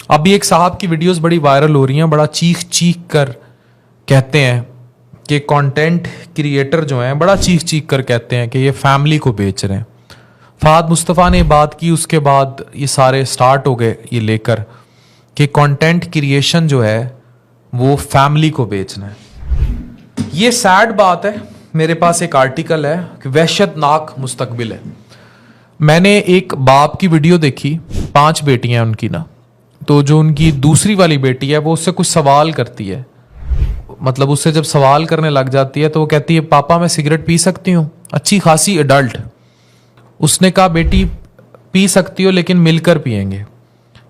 ابھی ایک صاحب کی ویڈیوز بڑی وائرل ہو رہی ہیں, بڑا چیخ چیخ کر کہتے ہیں کہ کانٹینٹ کریٹر جو ہیں بڑا چیخ چیخ کر کہتے ہیں کہ یہ فیملی کو بیچ رہے ہیں. فہد مصطفیٰ نے بات کی, اس کے بعد یہ سارے سٹارٹ ہو گئے یہ لے کر کہ کانٹینٹ کریشن جو ہے وہ فیملی کو بیچنا ہے. یہ سیڈ بات ہے. میرے پاس ایک آرٹیکل ہے کہ وحشت ناک مستقبل ہے. میں نے ایک باپ کی ویڈیو دیکھی, 5 بیٹیاں ہیں ان کی نا, تو جو ان کی دوسری والی بیٹی ہے وہ اس سے کچھ سوال کرتی ہے. مطلب اس سے جب سوال کرنے لگ جاتی ہے تو وہ کہتی ہے پاپا میں سگریٹ پی سکتی ہوں, اچھی خاصی ایڈلٹ. اس نے کہا بیٹی پی سکتی ہو لیکن مل کر پئیں گے.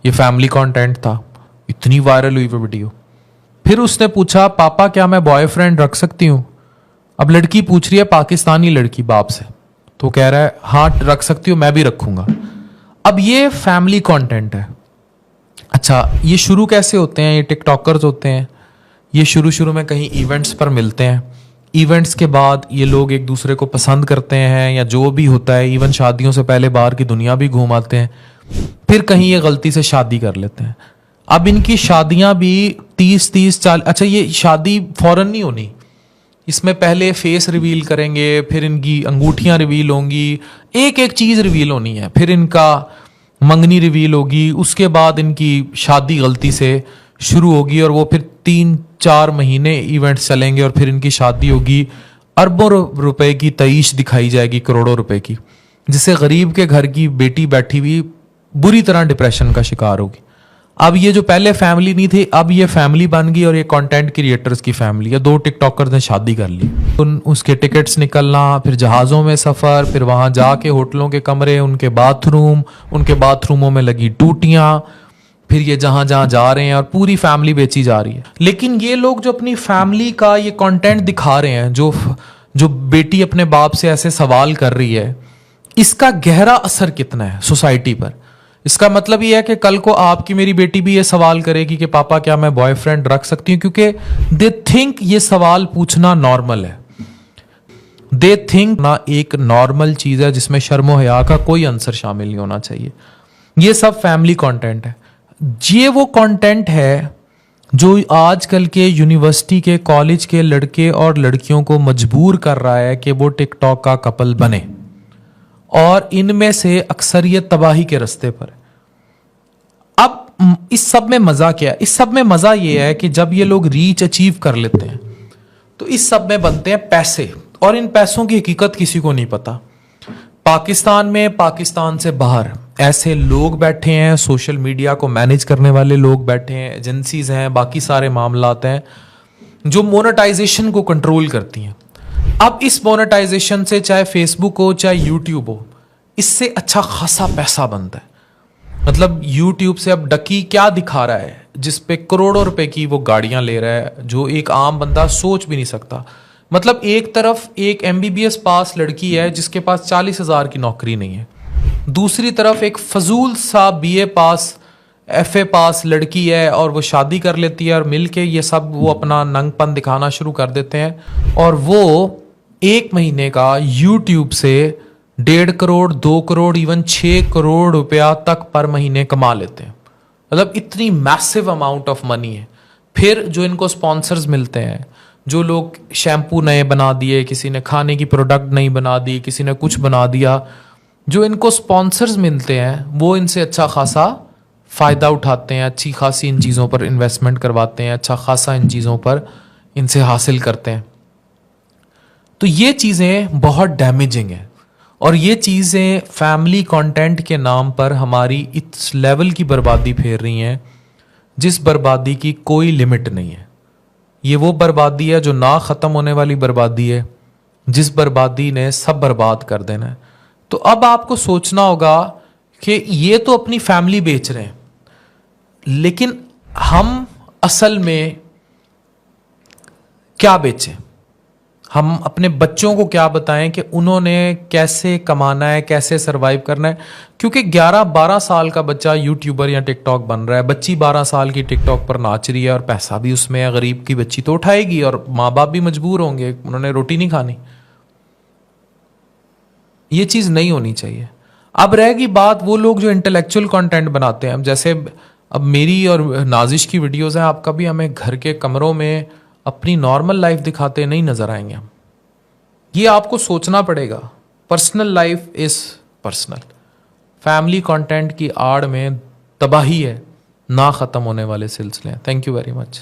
یہ فیملی کانٹینٹ تھا, اتنی وائرل ہوئی وہ ویڈیو. پھر اس نے پوچھا پاپا کیا میں بوائے فرینڈ رکھ سکتی ہوں. اب لڑکی پوچھ رہی ہے, پاکستانی لڑکی باپ سے, تو کہہ رہا ہے ہاں رکھ سکتی ہوں, میں بھی رکھوں گا. اب یہ فیملی کانٹینٹ ہے. اچھا یہ شروع کیسے ہوتے ہیں؟ یہ ٹک ٹاکرز ہوتے ہیں. یہ شروع میں کہیں ایونٹس پر ملتے ہیں. ایونٹس کے بعد یہ لوگ ایک دوسرے کو پسند کرتے ہیں یا جو بھی ہوتا ہے, ایون شادیوں سے پہلے باہر کی دنیا بھی گھوم آتے ہیں. پھر کہیں یہ غلطی سے شادی کر لیتے ہیں. اب ان کی شادیاں بھی 30-40. اچھا یہ شادی فوراً نہیں ہونی, اس میں پہلے فیس ریویل کریں گے, پھر ان کی انگوٹھیاں ریویل ہوں گی, ایک ایک چیز ریویل ہونی ہے. پھر ان کا منگنی ریویل ہوگی, اس کے بعد ان کی شادی غلطی سے شروع ہوگی اور وہ پھر 3-4 مہینے ایونٹس چلیں گے اور پھر ان کی شادی ہوگی. اربوں روپے کی تعیش دکھائی جائے گی, کروڑوں روپے کی, جس سے غریب کے گھر کی بیٹی بیٹھی ہوئی بری طرح ڈپریشن کا شکار ہوگی. اب یہ جو پہلے فیملی نہیں تھی اب یہ فیملی بن گئی اور یہ کانٹینٹ کریٹرز کی فیملی ہے. 2 ٹک ٹاکرز نے شادی کر لی, اس کے ٹکٹس نکلنا, پھر جہازوں میں سفر, پھر وہاں جا کے ہوٹلوں کے کمرے, ان کے باتھ روم, ان کے باتھ روموں میں لگی ٹوٹیاں, پھر یہ جہاں جہاں جا رہے ہیں اور پوری فیملی بیچی جا رہی ہے. لیکن یہ لوگ جو اپنی فیملی کا یہ کانٹینٹ دکھا رہے ہیں, جو بیٹی اپنے باپ سے ایسے سوال کر رہی ہے, اس کا گہرا اثر کتنا ہے سوسائٹی پر. اس کا مطلب یہ ہے کہ کل کو آپ کی میری بیٹی بھی یہ سوال کرے گی کہ پاپا کیا میں بوائے فرینڈ رکھ سکتی ہوں, کیونکہ دے تھنک یہ سوال پوچھنا نارمل ہے. دے تھنک نہ ایک نارمل چیز ہے جس میں شرم و حیا کا کوئی عنصر شامل نہیں ہونا چاہیے. یہ سب فیملی کانٹینٹ ہے. یہ وہ کانٹینٹ ہے جو آج کل کے یونیورسٹی کے کالج کے لڑکے اور لڑکیوں کو مجبور کر رہا ہے کہ وہ ٹک ٹاک کا کپل بنے, اور ان میں سے اکثریت تباہی کے رستے پر. اب اس سب میں مزہ کیا ہے؟ اس سب میں مزہ یہ ہے کہ جب یہ لوگ ریچ اچیو کر لیتے ہیں تو اس سب میں بنتے ہیں پیسے, اور ان پیسوں کی حقیقت کسی کو نہیں پتا. پاکستان میں, پاکستان سے باہر ایسے لوگ بیٹھے ہیں, سوشل میڈیا کو مینیج کرنے والے لوگ بیٹھے ہیں, ایجنسیز ہیں, باقی سارے معاملات ہیں جو مونیٹائزیشن کو کنٹرول کرتی ہیں. اب اس مونیٹائزیشن سے چاہے فیس بک ہو چاہے یوٹیوب ہو, اس سے اچھا خاصا پیسہ بنتا ہے. مطلب یوٹیوب سے اب ڈکی کیا دکھا رہا ہے جس پہ کروڑوں روپے کی وہ گاڑیاں لے رہا ہے, جو ایک عام بندہ سوچ بھی نہیں سکتا. مطلب ایک طرف ایک MBBS پاس لڑکی ہے جس کے پاس 40,000 کی نوکری نہیں ہے, دوسری طرف ایک فضول سا BA پاس FA پاس لڑکی ہے اور وہ شادی کر لیتی ہے, اور مل کے یہ سب وہ اپنا ننگ پن دکھانا شروع کر دیتے ہیں, اور وہ 1 مہینے کا یوٹیوب سے 1.5 کروڑ 2 کروڑ ایون 6 کروڑ روپیہ تک پر مہینے کما لیتے ہیں. مطلب اتنی میسو اماؤنٹ آف منی ہے. پھر جو ان کو سپانسرز ملتے ہیں, جو لوگ شیمپو نئے بنا دیے, کسی نے کھانے کی پروڈکٹ نئی بنا دی, کسی نے کچھ بنا دیا, جو ان کو سپانسرز ملتے ہیں وہ ان سے اچھا خاصا فائدہ اٹھاتے ہیں, اچھی خاصی ان چیزوں پر انویسٹمنٹ کرواتے ہیں, اچھا خاصا ان چیزوں پر ان سے حاصل کرتے ہیں. تو یہ چیزیں بہت ڈیمیجنگ ہیں, اور یہ چیزیں فیملی کانٹینٹ کے نام پر ہماری اس لیول کی بربادی پھیر رہی ہیں جس بربادی کی کوئی لمٹ نہیں ہے. یہ وہ بربادی ہے جو نہ ختم ہونے والی بربادی ہے, جس بربادی نے سب برباد کر دینا ہے. تو اب آپ کو سوچنا ہوگا کہ یہ تو اپنی فیملی بیچ رہے ہیں, لیکن ہم اصل میں کیا بیچیں؟ ہم اپنے بچوں کو کیا بتائیں کہ انہوں نے کیسے کمانا ہے, کیسے سروائیو کرنا ہے؟ کیونکہ 11-12 سال کا بچہ یوٹیوبر یا ٹک ٹاک بن رہا ہے, بچی 12 سال کی ٹک ٹاک پر ناچ رہی ہے, اور پیسہ بھی اس میں ہے. غریب کی بچی تو اٹھائے گی, اور ماں باپ بھی مجبور ہوں گے, انہوں نے روٹی نہیں کھانی. یہ چیز نہیں ہونی چاہیے. اب رہے گی بات وہ لوگ جو انٹلیکچوئل کانٹینٹ بناتے ہیں. جیسے اب میری اور نازش کی ویڈیوز ہیں، آپ کبھی ہمیں گھر کے کمروں میں اپنی نارمل لائف دکھاتے نہیں نظر آئیں گے ہم. یہ آپ کو سوچنا پڑے گا. Personal life is personal. Family content کی آڑ میں تباہی ہے، نہ ختم ہونے والے سلسلے ہیں. Thank you very much.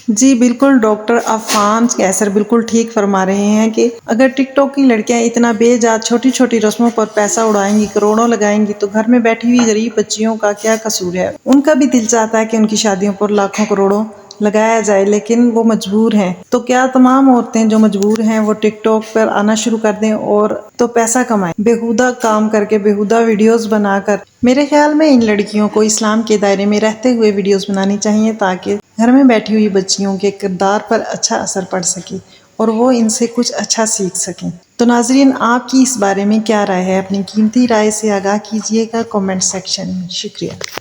جی بالکل، ڈاکٹر عفان کیسر بالکل ٹھیک فرما رہے ہیں کہ اگر ٹک ٹاک کی لڑکیاں اتنا بے جات چھوٹی چھوٹی رسموں پر پیسہ اڑائیں گی، کروڑوں لگائیں گی، تو گھر میں بیٹھی ہوئی غریب بچیوں کا کیا قصور ہے؟ ان کا بھی دل چاہتا ہے کہ ان کی شادیوں پر لاکھوں کروڑوں لگایا جائے، لیکن وہ مجبور ہیں. تو کیا تمام عورتیں جو مجبور ہیں وہ ٹک ٹاک پر آنا شروع کر دیں اور تو پیسہ کمائیں، بےہودہ کام کر کے، بےہودہ ویڈیوز بنا کر؟ میرے خیال میں ان لڑکیوں کو اسلام کے دائرے میں رہتے ہوئے ویڈیوز بنانی چاہیے تاکہ گھر میں بیٹھی ہوئی بچیوں کے کردار پر اچھا اثر پڑ سکے اور وہ ان سے کچھ اچھا سیکھ سکیں. تو ناظرین، آپ کی اس بارے میں کیا رائے ہے؟ اپنی قیمتی رائے سے آگاہ کیجیے گا کامنٹ سیکشن میں. شکریہ.